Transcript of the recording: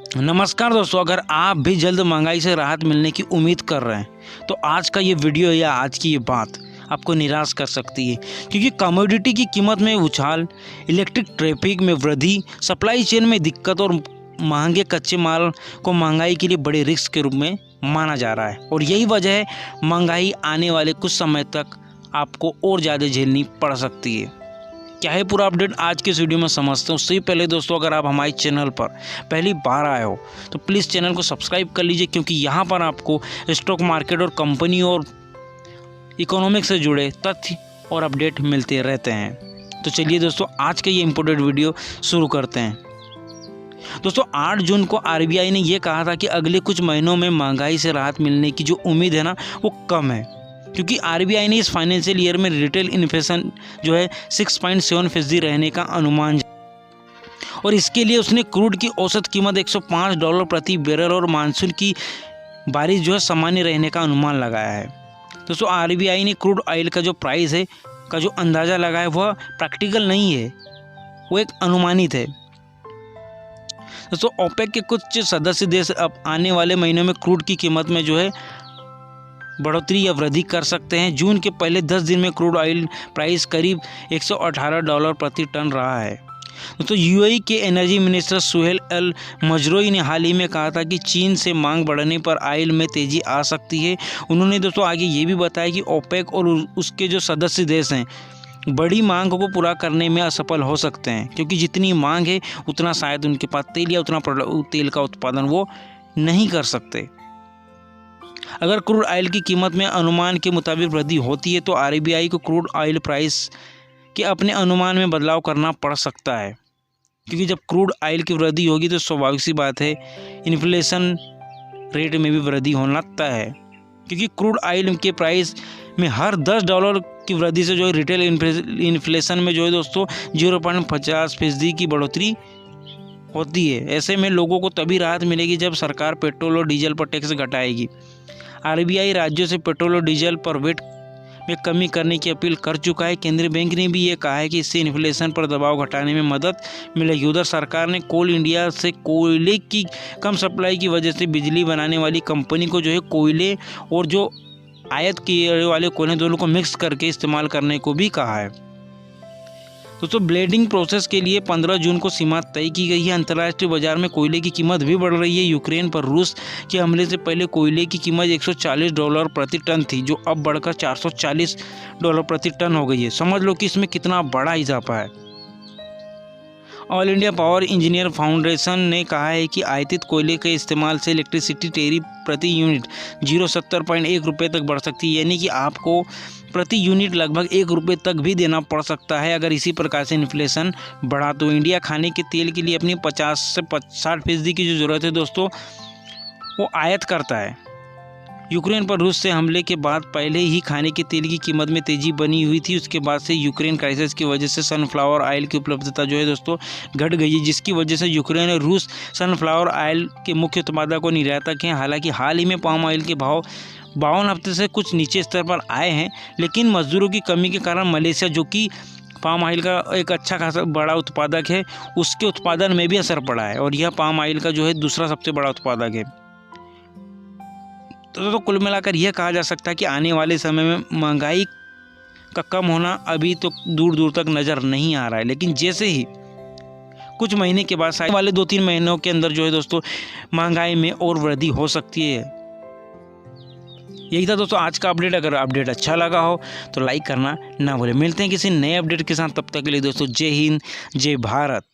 नमस्कार दोस्तों, अगर आप भी जल्द महंगाई से राहत मिलने की उम्मीद कर रहे हैं तो आज का ये वीडियो या आज की ये बात आपको निराश कर सकती है, क्योंकि कमोडिटी की कीमत में उछाल, इलेक्ट्रिक ट्रैफिक में वृद्धि, सप्लाई चेन में दिक्कत और महंगे कच्चे माल को महंगाई के लिए बड़े रिस्क के रूप में माना जा रहा है। और यही वजह है महंगाई आने वाले कुछ समय तक आपको और ज़्यादा झेलनी पड़ सकती है। क्या है पूरा अपडेट आज के इस वीडियो में समझते हैं। उससे पहले दोस्तों, अगर आप हमारे चैनल पर पहली बार आए हो तो प्लीज़ चैनल को सब्सक्राइब कर लीजिए, क्योंकि यहाँ पर आपको स्टॉक मार्केट और कंपनी और इकोनॉमिक्स से जुड़े तथ्य और अपडेट मिलते रहते हैं। तो चलिए दोस्तों, आज का ये इम्पोर्टेंट वीडियो शुरू करते हैं। दोस्तों, 8 जून को आरबीआई ने ये कहा था कि अगले कुछ महीनों में महंगाई से राहत मिलने की जो उम्मीद है ना, वो कम है, क्योंकि आरबीआई ने इस फाइनेंशियल ईयर में रिटेल इन्फ्लेशन जो है 6.7% रहने का अनुमान, और इसके लिए उसने क्रूड की औसत कीमत $105 प्रति बैरल और मानसून की बारिश जो है सामान्य रहने का अनुमान लगाया है। दोस्तों, आरबीआई ने क्रूड ऑयल का जो प्राइस है का जो अंदाज़ा लगाया वह प्रैक्टिकल नहीं है, वो एक अनुमानित है। दोस्तों, ओपेक के कुछ सदस्य देश अब आने वाले महीनों में क्रूड की कीमत में जो है बढ़ोतरी या वृद्धि कर सकते हैं। जून के पहले 10 दिन में क्रूड ऑयल प्राइस करीब $118 प्रति टन रहा है। तो यूएई के एनर्जी मिनिस्टर सुहेल अल मजरोई ने हाल ही में कहा था कि चीन से मांग बढ़ने पर ऑयल में तेजी आ सकती है। उन्होंने दोस्तों आगे ये भी बताया कि ओपेक और उसके जो सदस्य देश हैं बड़ी मांग को पूरा करने में असफल हो सकते हैं, क्योंकि जितनी मांग है उतना शायद उनके पास तेल या उतना तेल का उत्पादन वो नहीं कर सकते। अगर क्रूड ऑयल की कीमत में अनुमान के मुताबिक वृद्धि होती है तो आरबीआई को क्रूड ऑयल प्राइस के अपने अनुमान में बदलाव करना पड़ सकता है, क्योंकि जब क्रूड ऑयल की वृद्धि होगी तो स्वाभाविक सी बात है इन्फ्लेशन रेट में भी वृद्धि होना तय है, क्योंकि क्रूड ऑयल के प्राइस में हर $10 की वृद्धि से जो है रिटेल इन्फ्लेशन में जो है दोस्तों 0.50% की बढ़ोतरी होती है। ऐसे में लोगों को तभी राहत मिलेगी जब सरकार पेट्रोल और डीजल पर टैक्स घटाएगी। आरबीआई राज्यों से पेट्रोल और डीजल पर वेट में कमी करने की अपील कर चुका है। केंद्रीय बैंक ने भी ये कहा है कि इससे इन्फ्लेशन पर दबाव घटाने में मदद मिलेगी। उधर सरकार ने कोल इंडिया से कोयले की कम सप्लाई की वजह से बिजली बनाने वाली कंपनी को जो है कोयले और जो आयात किए वाले कोयले दोनों को मिक्स करके इस्तेमाल करने को भी कहा है। दोस्तों, ब्लेडिंग प्रोसेस के लिए 15 जून को सीमा तय की गई है। अंतर्राष्ट्रीय बाजार में कोयले की कीमत भी बढ़ रही है। यूक्रेन पर रूस के हमले से पहले कोयले की कीमत $140 प्रति टन थी, जो अब बढ़कर $440 प्रति टन हो गई है। समझ लो कि इसमें कितना बड़ा इजाफा है। All India power engineer foundation ने कहा है कि आयातित कोयले के इस्तेमाल से इलेक्ट्रिसिटी टैरिफ प्रति यूनिट 0.70.1 रुपये तक बढ़ सकती है, यानी कि आपको प्रति यूनिट लगभग $1 तक भी देना पड़ सकता है अगर इसी प्रकार से इन्फ्लेशन बढ़ा। तो इंडिया खाने के तेल के लिए अपनी 50 से 60% की जो ज़रूरत है दोस्तों वो आयात करता है। यूक्रेन पर रूस से हमले के बाद पहले ही खाने के तेल की कीमत में तेज़ी बनी हुई थी। उसके बाद से यूक्रेन क्राइसिस की वजह से सनफ्लावर ऑयल की उपलब्धता जो है दोस्तों घट गई है, जिसकी वजह से यूक्रेन और रूस सनफ्लावर ऑयल के मुख्य उत्पादक और निर्यातक हैं। हालांकि हाल ही में पाम ऑयल के भाव 52 हफ्ते से कुछ नीचे स्तर पर आए हैं, लेकिन मजदूरों की कमी के कारण मलेशिया, जो कि पाम ऑयल का एक अच्छा खासा बड़ा उत्पादक है, उसके उत्पादन में भी असर पड़ा है, और यह पाम ऑयल का जो है दूसरा सबसे बड़ा उत्पादक है। तो कुल मिलाकर यह कहा जा सकता है कि आने वाले समय में महंगाई का कम होना अभी तो दूर दूर तक नज़र नहीं आ रहा है, लेकिन जैसे ही कुछ महीने के बाद आने वाले 2-3 महीनों के अंदर जो है दोस्तों महंगाई में और वृद्धि हो सकती है। यही था दोस्तों आज का अपडेट। अगर अपडेट अच्छा लगा हो तो लाइक करना ना भूलें। मिलते हैं किसी नए अपडेट के साथ, तब तक के लिए दोस्तों जय हिंद, जय भारत।